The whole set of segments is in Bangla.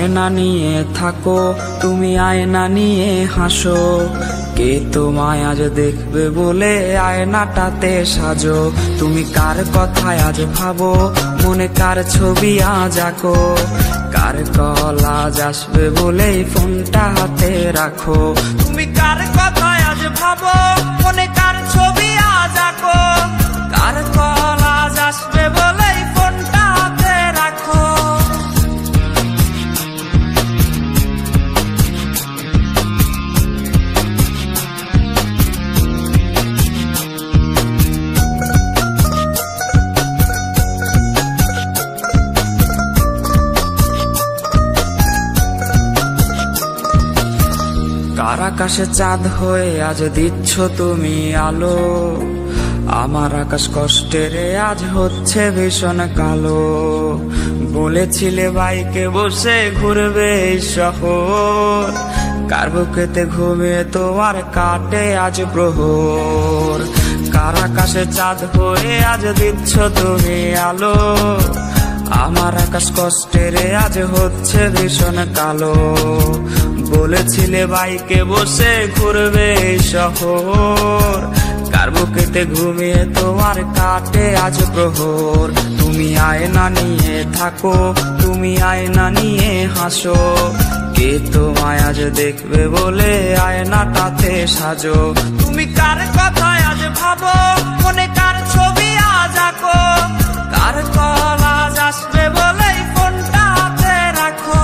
আয়না নিয়ে থাকো, তুমি আয়না নিয়ে হাসো। কে তোমায় আজ দেখবে বলে আয়নাটাতে সাজো। তুমি কার কথায় আজ ভাবো, মনে কার ছবি আজ আঁকো। কার কল আজ আসবে বলেই ফোনটা হাতে রাখো। তুমি কার কথায় আজ ভাবো, মনে কার ছবি আজ আঁকো। কার কল আজ আসবে বলেই ফোনটা হাতে রাখো। কার আকাশে চাঁদ হয়ে আজ দিচ্ছ তুমি আলো। আমার আকাশ কষ্টের আজ হচ্ছে ভীষণ কালো। বলেছিলে বাইকে বসে ঘুরবে এই শহর, কার বুকেতে ঘুমিয়ে তোমার কাটে আজ প্রহর। কার আকাশে চাঁদ হয়ে আজ দিচ্ছ তুমি আলো। আমার আকাশ কষ্টের আজ হচ্ছে ভীষণ কালো। বলেছিলে বাইকে বসে ঘুরবে এই শহর, কার বুকেতে ঘুমিয়ে তোমার কাটে আজ প্রহর। তুমি আয়না নিয়ে থাকো, তুমি আয়না নিয়ে হাসো। কে তোমায় আজ দেখবে বলে আয়নাটাতে সাজো। তুমি কার কথায় আজ ভাবো, মনে কার ছবি আজ আঁকো। কার কল আজ আসবে বলেই ফোনটা হাতে রাখো।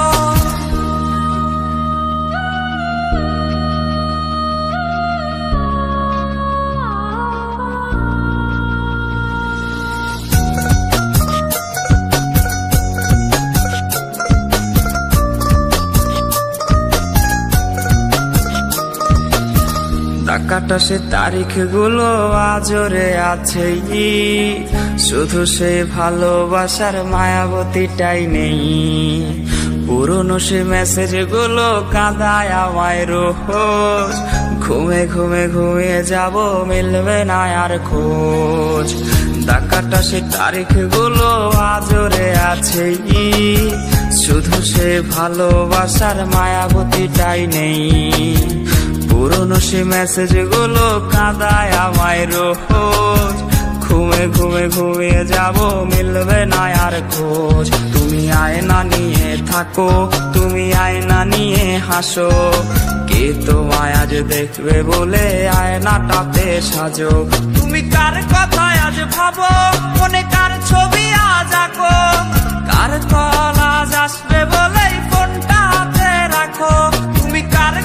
কাটা সে তারিখ গুলো আজরে আছে, শুধু সে ভালোবাসার মায়াবতীটাই নেই। পুরনো সে মেসেজ গুলো কাঁদায় আমায় রোজ। ঘুমে ঘুমে ঘুমিয়ে যাব, মিলবে না আর খোঁজ। কাটা সে তারিখ গুলো আজরে আছে, শুধু সে ভালোবাসার মায়াবতীটাই নেই। পুরনো সে মেসেজ গুলো কাঁদায় আমায় রোজ। ঘুমে ঘুমে ঘুমিয়ে যাব, মিলবে না আর খোঁজ। তুমি আয়না নিয়ে থাকো, তুমি আয়না নিয়ে হাসো। কে তোমায় আজ দেখবে বলে আয়নাটাতে সাজো। তুমি কার কথায় আজ ভাবো, মনে কার ছবি আজ আঁকো। কার কল আজ আসবে বলেই ফোনটা হাতে রাখো। তুমি কার